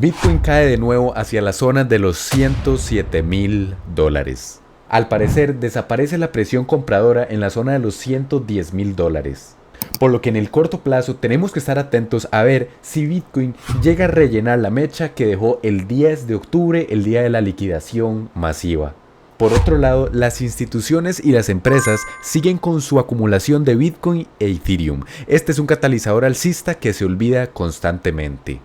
Bitcoin cae de nuevo hacia la zona de los $107.000. Al parecer desaparece la presión compradora en la zona de los $110.000. Por lo que en el corto plazo tenemos que estar atentos a ver si Bitcoin llega a rellenar la mecha que dejó el 10 de octubre, el día de la liquidación masiva. Por otro lado, las instituciones y las empresas siguen con su acumulación de Bitcoin e Ethereum. Este es un catalizador alcista que se olvida constantemente.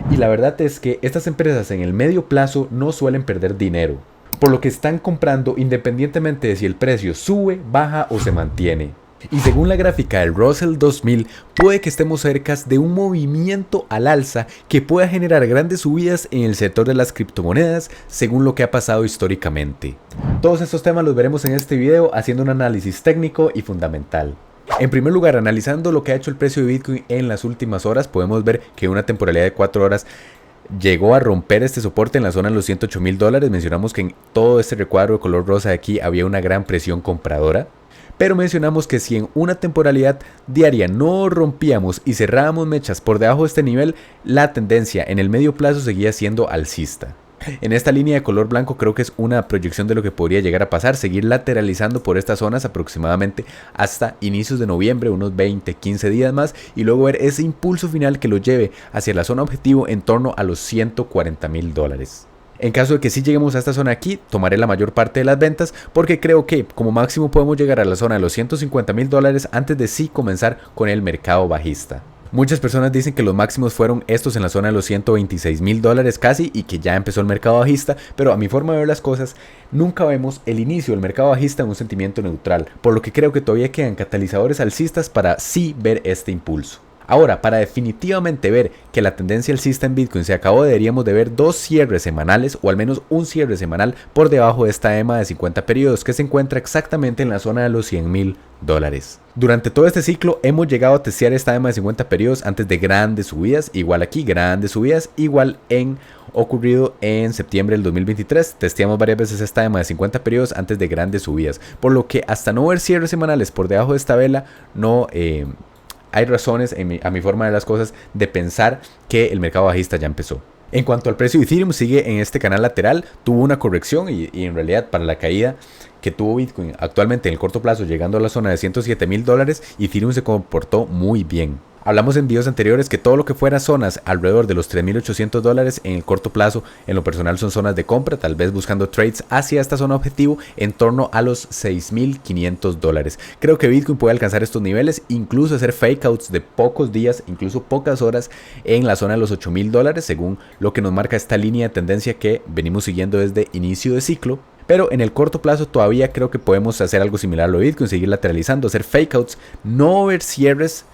Y la verdad es que estas empresas en el medio plazo no suelen perder dinero, por lo que están comprando independientemente de si el precio sube, baja o se mantiene. Y según la gráfica del Russell 2000, puede que estemos cerca de un movimiento al alza que pueda generar grandes subidas en el sector de las criptomonedas, según lo que ha pasado históricamente. Todos estos temas los veremos en este video haciendo un análisis técnico y fundamental. En primer lugar, analizando lo que ha hecho el precio de Bitcoin en las últimas horas, podemos ver que una temporalidad de 4 horas llegó a romper este soporte en la zona de los $108.000. Mencionamos que en todo este recuadro de color rosa de aquí había una gran presión compradora. Pero mencionamos que si en una temporalidad diaria no rompíamos y cerrábamos mechas por debajo de este nivel, la tendencia en el medio plazo seguía siendo alcista. En esta línea de color blanco creo que es una proyección de lo que podría llegar a pasar, seguir lateralizando por estas zonas aproximadamente hasta inicios de noviembre, unos 20-15 días más, y luego ver ese impulso final que lo lleve hacia la zona objetivo en torno a los $140.000. En caso de que sí lleguemos a esta zona aquí, tomaré la mayor parte de las ventas porque creo que como máximo podemos llegar a la zona de los $150.000 antes de sí comenzar con el mercado bajista. Muchas personas dicen que los máximos fueron estos en la zona de los $126.000 casi y que ya empezó el mercado bajista, pero a mi forma de ver las cosas, nunca vemos el inicio del mercado bajista en un sentimiento neutral, por lo que creo que todavía quedan catalizadores alcistas para sí ver este impulso. Ahora, para definitivamente ver que la tendencia alcista en Bitcoin se acabó, deberíamos de ver dos cierres semanales o al menos un cierre semanal por debajo de esta EMA de 50 periodos que se encuentra exactamente en la zona de los $100.000. Durante todo este ciclo hemos llegado a testear esta EMA de 50 periodos antes de grandes subidas, igual aquí grandes subidas, igual ocurrido en septiembre del 2023, testeamos varias veces esta EMA de 50 periodos antes de grandes subidas, por lo que hasta no ver cierres semanales por debajo de esta vela no hay razones a mi forma de las cosas de pensar que el mercado bajista ya empezó. En cuanto al precio de Ethereum, sigue en este canal lateral, tuvo una corrección y en realidad para la caída que tuvo Bitcoin actualmente en el corto plazo llegando a la zona de $107.000, Ethereum se comportó muy bien. Hablamos en videos anteriores que todo lo que fuera zonas alrededor de los $3.800 en el corto plazo, en lo personal son zonas de compra, tal vez buscando trades hacia esta zona objetivo en torno a los $6.500. Creo que Bitcoin puede alcanzar estos niveles, incluso hacer fake outs de pocos días, incluso pocas horas en la zona de los $8.000, según lo que nos marca esta línea de tendencia que venimos siguiendo desde inicio de ciclo. Pero en el corto plazo todavía creo que podemos hacer algo similar a lo de Bitcoin, seguir lateralizando, hacer fake outs, no ver cierres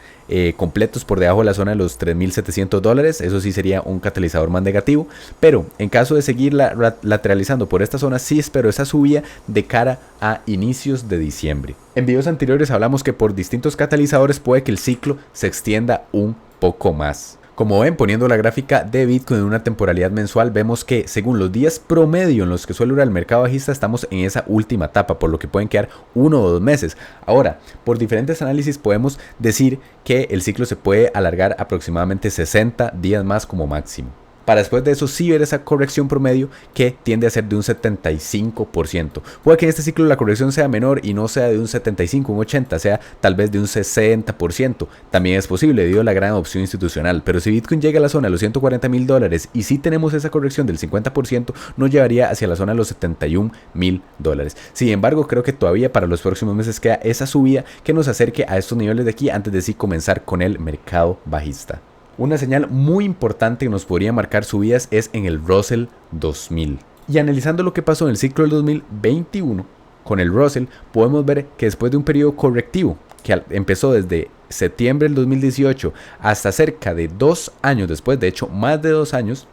completos por debajo de la zona de los $3.700, eso sí sería un catalizador más negativo, pero en caso de seguir lateralizando por esta zona sí espero esa subida de cara a inicios de diciembre. En videos anteriores hablamos que por distintos catalizadores puede que el ciclo se extienda un poco más. Como ven, poniendo la gráfica de Bitcoin en una temporalidad mensual, vemos que según los días promedio en los que suele durar el mercado bajista, estamos en esa última etapa, por lo que pueden quedar 1 o 2 meses. Ahora, por diferentes análisis podemos decir que el ciclo se puede alargar aproximadamente 60 días más como máximo. Para después de eso sí ver esa corrección promedio que tiende a ser de un 75%. Puede que en este ciclo la corrección sea menor y no sea de un 75, un 80, sea tal vez de un 60%. También es posible debido a la gran opción institucional. Pero si Bitcoin llega a la zona de los $140.000 y si tenemos esa corrección del 50%, nos llevaría hacia la zona de los $71.000. Sin embargo, creo que todavía para los próximos meses queda esa subida que nos acerque a estos niveles de aquí antes de sí comenzar con el mercado bajista. Una señal muy importante que nos podría marcar subidas es en el Russell 2000. Y analizando lo que pasó en el ciclo del 2021 con el Russell, podemos ver que después de un periodo correctivo que empezó desde septiembre del 2018 hasta cerca de 2 años después, de hecho más de 2 años,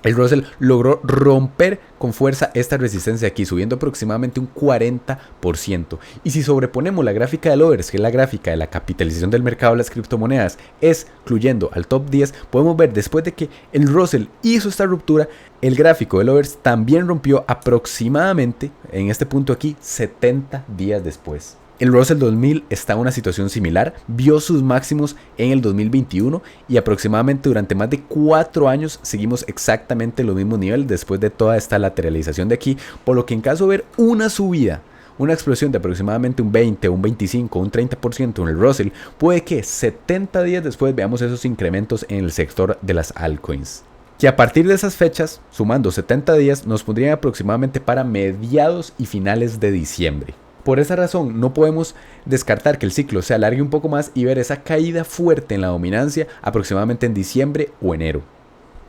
el Russell logró romper con fuerza esta resistencia aquí, subiendo aproximadamente un 40%. Y si sobreponemos la gráfica del Overs, que es la gráfica de la capitalización del mercado de las criptomonedas, excluyendo al top 10, podemos ver después de que el Russell hizo esta ruptura, el gráfico del Overs también rompió aproximadamente, en este punto aquí, 70 días después. El Russell 2000 está en una situación similar, vio sus máximos en el 2021 y aproximadamente durante más de 4 años seguimos exactamente los mismos niveles después de toda esta lateralización de aquí, por lo que en caso de ver una subida, una explosión de aproximadamente un 20, un 25, un 30% en el Russell, puede que 70 días después veamos esos incrementos en el sector de las altcoins. Que a partir de esas fechas, sumando 70 días, nos pondrían aproximadamente para mediados y finales de diciembre. Por esa razón, no podemos descartar que el ciclo se alargue un poco más y ver esa caída fuerte en la dominancia aproximadamente en diciembre o enero.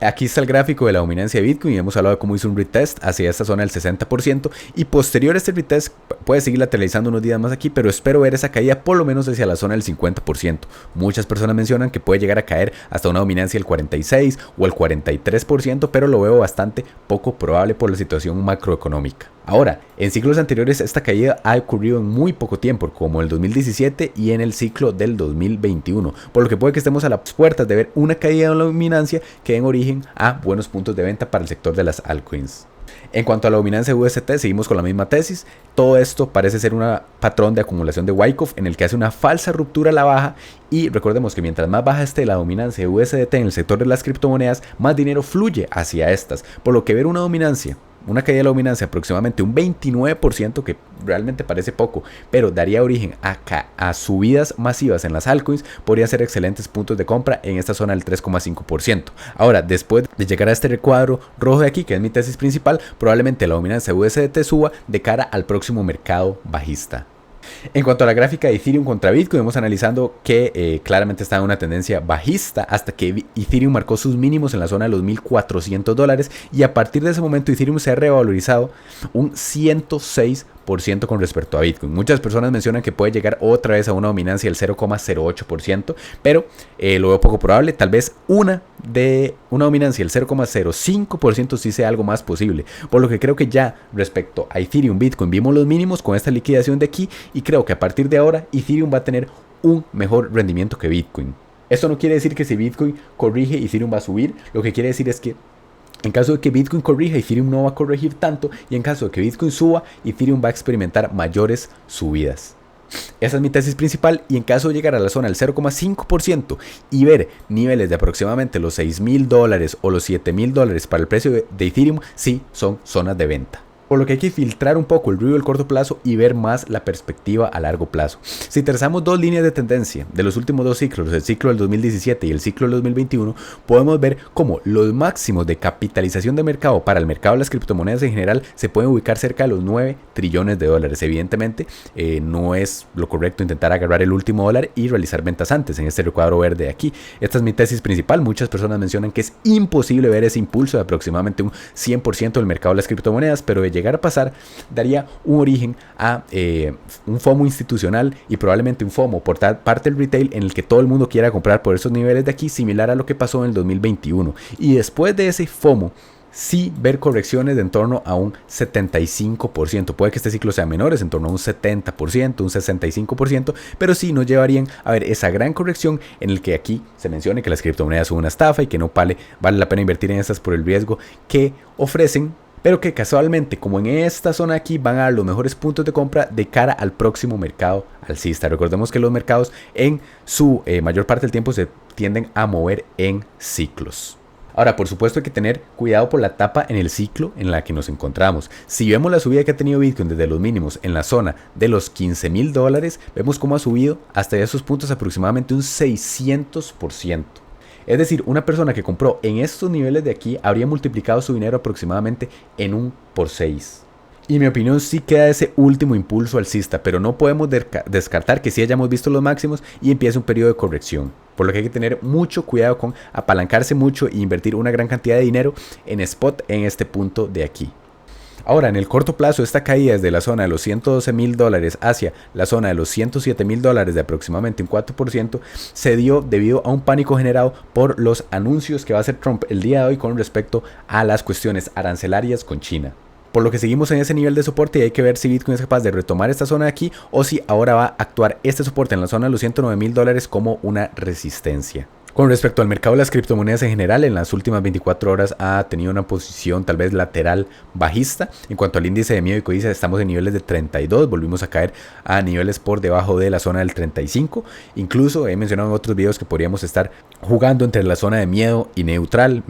Aquí está el gráfico de la dominancia de Bitcoin y hemos hablado de cómo hizo un retest hacia esta zona del 60% y posterior a este retest puede seguir lateralizando unos días más aquí, pero espero ver esa caída por lo menos hacia la zona del 50%. Muchas personas mencionan que puede llegar a caer hasta una dominancia del 46 o el 43%, pero lo veo bastante poco probable por la situación macroeconómica. Ahora, en ciclos anteriores esta caída ha ocurrido en muy poco tiempo, como el 2017 y en el ciclo del 2021, por lo que puede que estemos a las puertas de ver una caída en la dominancia que den origen a buenos puntos de venta para el sector de las altcoins. En cuanto a la dominancia de UST, seguimos con la misma tesis. Todo esto parece ser un patrón de acumulación de Wyckoff en el que hace una falsa ruptura a la baja y recordemos que mientras más baja esté la dominancia de USDT en el sector de las criptomonedas, más dinero fluye hacia estas, por lo que ver una caída de la dominancia aproximadamente un 29%, que realmente parece poco, pero daría origen a subidas masivas en las altcoins, podrían ser excelentes puntos de compra en esta zona del 3,5%. Ahora, después de llegar a este recuadro rojo de aquí, que es mi tesis principal, probablemente la dominancia de USDT suba de cara al próximo mercado bajista. En cuanto a la gráfica de Ethereum contra Bitcoin, vamos analizando que claramente está en una tendencia bajista hasta que Ethereum marcó sus mínimos en la zona de los $1,400 y a partir de ese momento Ethereum se ha revalorizado un 106% con respecto a Bitcoin. Muchas personas mencionan que puede llegar otra vez a una dominancia del 0,08%, pero lo veo poco probable. Tal vez una dominancia del 0,05% sí sea algo más posible, por lo que creo que ya respecto a Ethereum, Bitcoin vimos los mínimos con esta liquidación de aquí y creo que a partir de ahora Ethereum va a tener un mejor rendimiento que Bitcoin. Esto no quiere decir que si Bitcoin corrige Ethereum va a subir, lo que quiere decir es que en caso de que Bitcoin corrija, Ethereum no va a corregir tanto y en caso de que Bitcoin suba, Ethereum va a experimentar mayores subidas. Esa es mi tesis principal y en caso de llegar a la zona del 0,5% y ver niveles de aproximadamente los $6,000 o los $7,000 para el precio de Ethereum, sí son zonas de venta. Por lo que hay que filtrar un poco el ruido del corto plazo y ver más la perspectiva a largo plazo. Si trazamos dos líneas de tendencia de los últimos dos ciclos, el ciclo del 2017 y el ciclo del 2021, podemos ver cómo los máximos de capitalización de mercado para el mercado de las criptomonedas en general se pueden ubicar cerca de los $9 trillones. Evidentemente, no es lo correcto intentar agarrar el último dólar y realizar ventas antes en este recuadro verde de aquí. Esta es mi tesis principal. Muchas personas mencionan que es imposible ver ese impulso de aproximadamente un 100% del mercado de las criptomonedas, pero de llegar a pasar daría un origen a un FOMO institucional y probablemente un FOMO por parte del retail en el que todo el mundo quiera comprar por esos niveles de aquí, similar a lo que pasó en el 2021. Y después de ese FOMO, sí ver correcciones de en torno a un 75%. Puede que este ciclo sea menor, es en torno a un 70%, un 65%, pero sí nos llevarían a ver esa gran corrección en el que aquí se mencione que las criptomonedas son una estafa y que no vale la pena invertir en estas por el riesgo que ofrecen, pero que casualmente, como en esta zona aquí, van a dar los mejores puntos de compra de cara al próximo mercado alcista. Recordemos que los mercados en su mayor parte del tiempo se tienden a mover en ciclos. Ahora, por supuesto hay que tener cuidado por la etapa en el ciclo en la que nos encontramos. Si vemos la subida que ha tenido Bitcoin desde los mínimos en la zona de los $15,000, vemos cómo ha subido hasta esos puntos aproximadamente un 600%. Es decir, una persona que compró en estos niveles de aquí habría multiplicado su dinero aproximadamente en un por 6. Y en mi opinión sí queda ese último impulso alcista, pero no podemos descartar que sí hayamos visto los máximos y empiece un periodo de corrección. Por lo que hay que tener mucho cuidado con apalancarse mucho e invertir una gran cantidad de dinero en spot en este punto de aquí. Ahora, en el corto plazo, esta caída desde la zona de los $112,000 hacia la zona de los $107,000 de aproximadamente un 4% se dio debido a un pánico generado por los anuncios que va a hacer Trump el día de hoy con respecto a las cuestiones arancelarias con China. Por lo que seguimos en ese nivel de soporte y hay que ver si Bitcoin es capaz de retomar esta zona de aquí o si ahora va a actuar este soporte en la zona de los $109,000 como una resistencia. Con respecto al mercado de las criptomonedas en general, en las últimas 24 horas ha tenido una posición tal vez lateral bajista. En cuanto al índice de miedo y codicia, estamos en niveles de 32, volvimos a caer a niveles por debajo de la zona del 35. Incluso he mencionado en otros videos que podríamos estar jugando entre la zona de miedo y neutral,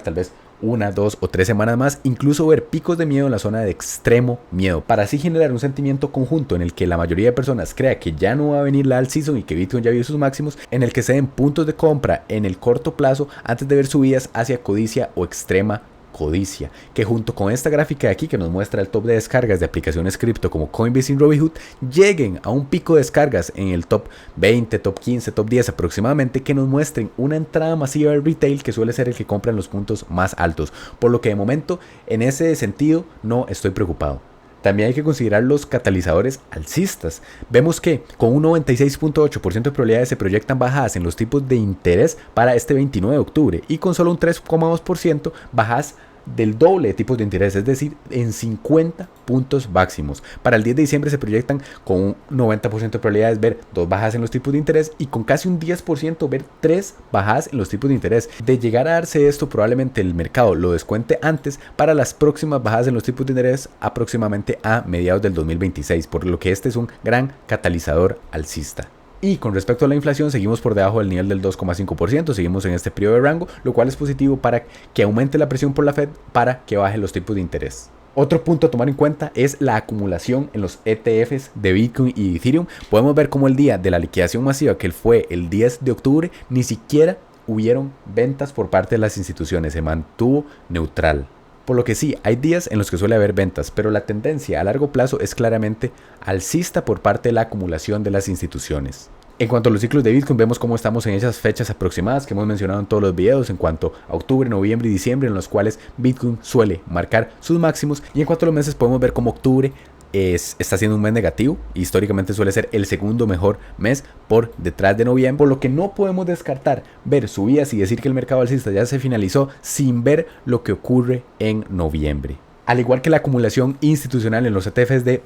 tal vez 1, 2 o 3 semanas más, incluso ver picos de miedo en la zona de extremo miedo, para así generar un sentimiento conjunto en el que la mayoría de personas crea que ya no va a venir la alt season y que Bitcoin ya vio sus máximos, en el que se den puntos de compra en el corto plazo antes de ver subidas hacia codicia o extrema codicia, que junto con esta gráfica de aquí que nos muestra el top de descargas de aplicaciones cripto como Coinbase y Robinhood, lleguen a un pico de descargas en el top 20, top 15, top 10 aproximadamente, que nos muestren una entrada masiva del retail, que suele ser el que compra en los puntos más altos, por lo que de momento en ese sentido no estoy preocupado. También hay que considerar los catalizadores alcistas. Vemos que con un 96.8% de probabilidades se proyectan bajadas en los tipos de interés para este 29 de octubre y con solo un 3,2% bajadas del doble de tipos de interés, es decir, en 50 puntos máximos. Para el 10 de diciembre se proyectan con un 90% de probabilidades ver 2 bajadas en los tipos de interés y con casi un 10% ver 3 bajadas en los tipos de interés. De llegar a darse esto, probablemente el mercado lo descuente antes para las próximas bajadas en los tipos de interés aproximadamente a mediados del 2026, por lo que este es un gran catalizador alcista. Y con respecto a la inflación, seguimos por debajo del nivel del 2,5%, seguimos en este periodo de rango, lo cual es positivo para que aumente la presión por la Fed para que baje los tipos de interés. Otro punto a tomar en cuenta es la acumulación en los ETFs de Bitcoin y Ethereum. Podemos ver cómo el día de la liquidación masiva, que fue el 10 de octubre, ni siquiera hubieron ventas por parte de las instituciones, se mantuvo neutral. Por lo que sí, hay días en los que suele haber ventas, pero la tendencia a largo plazo es claramente alcista por parte de la acumulación de las instituciones. En cuanto a los ciclos de Bitcoin, vemos cómo estamos en esas fechas aproximadas que hemos mencionado en todos los videos, en cuanto a octubre, noviembre y diciembre, en los cuales Bitcoin suele marcar sus máximos. Y en cuanto a los meses, podemos ver cómo octubre está siendo un mes negativo. Históricamente suele ser el segundo mejor mes por detrás de noviembre, por lo que no podemos descartar ver subidas y decir que el mercado alcista ya se finalizó sin ver lo que ocurre en noviembre. Al igual que la acumulación institucional en los ETFs de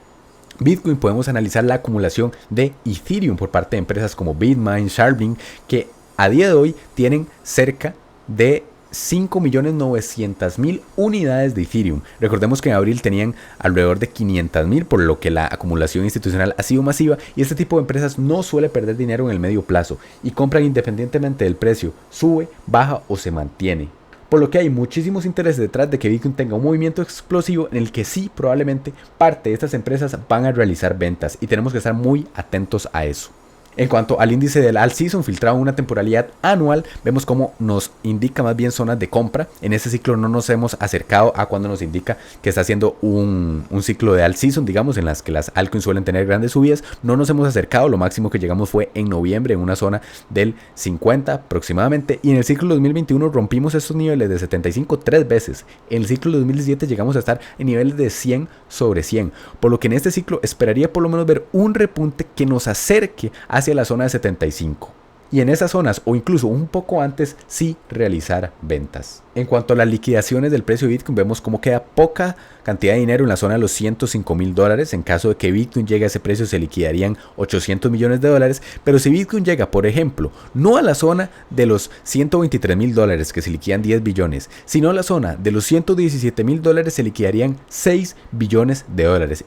Bitcoin, podemos analizar la acumulación de Ethereum por parte de empresas como Bitmain, Sharding, que a día de hoy tienen cerca de 5.900.000 unidades de Ethereum. Recordemos que en abril tenían alrededor de 500.000, por lo que la acumulación institucional ha sido masiva y este tipo de empresas no suele perder dinero en el medio plazo y compran independientemente del precio, sube, baja o se mantiene. Por lo que hay muchísimos intereses detrás de que Bitcoin tenga un movimiento explosivo en el que sí, probablemente parte de estas empresas van a realizar ventas y tenemos que estar muy atentos a eso. En cuanto al índice del alt season filtrado en una temporalidad anual, vemos cómo nos indica más bien zonas de compra. En ese ciclo no nos hemos acercado a cuando nos indica que está haciendo un ciclo de alt season, digamos, en las que las altcoins suelen tener grandes subidas. No nos hemos acercado, lo máximo que llegamos fue en noviembre en una zona del 50 aproximadamente, y en el ciclo 2021 rompimos estos niveles de 75 3 veces. En el ciclo 2017 llegamos a estar en niveles de 100 sobre 100, por lo que en este ciclo esperaría por lo menos ver un repunte que nos acerque hacia la zona de 75 y en esas zonas o incluso un poco antes sí realizar ventas. En cuanto a las liquidaciones del precio de Bitcoin, vemos cómo queda poca cantidad de dinero en la zona de los $105.000. En caso de que Bitcoin llegue a ese precio se liquidarían $800 millones, pero si Bitcoin llega, por ejemplo, no a la zona de los $123.000 que se liquidan 10 billones, sino a la zona de los $117.000 se liquidarían $6 billones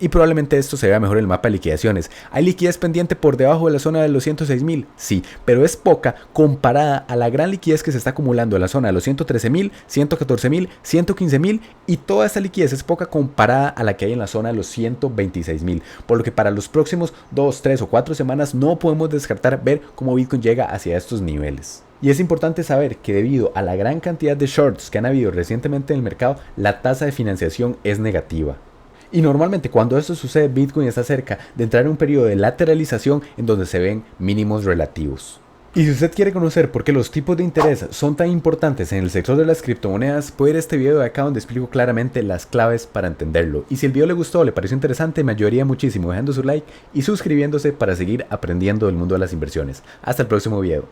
y probablemente esto se vea mejor en el mapa de liquidaciones. ¿Hay liquidez pendiente por debajo de la zona de los 106.000? Sí, pero es poca comparada a la gran liquidez que se está acumulando en la zona de los 113.000, 114.000, 115.000 y toda esta liquidez es poca comparada a la que hay en la zona de los 126.000, por lo que para los próximos 2, 3 o 4 semanas no podemos descartar ver cómo Bitcoin llega hacia estos niveles. Y es importante saber que debido a la gran cantidad de shorts que han habido recientemente en el mercado, la tasa de financiación es negativa. Y normalmente cuando esto sucede, Bitcoin está cerca de entrar en un periodo de lateralización en donde se ven mínimos relativos. Y si usted quiere conocer por qué los tipos de interés son tan importantes en el sector de las criptomonedas, puede ir a este video de acá donde explico claramente las claves para entenderlo. Y si el video le gustó o le pareció interesante, me ayudaría muchísimo dejando su like y suscribiéndose para seguir aprendiendo del mundo de las inversiones. Hasta el próximo video.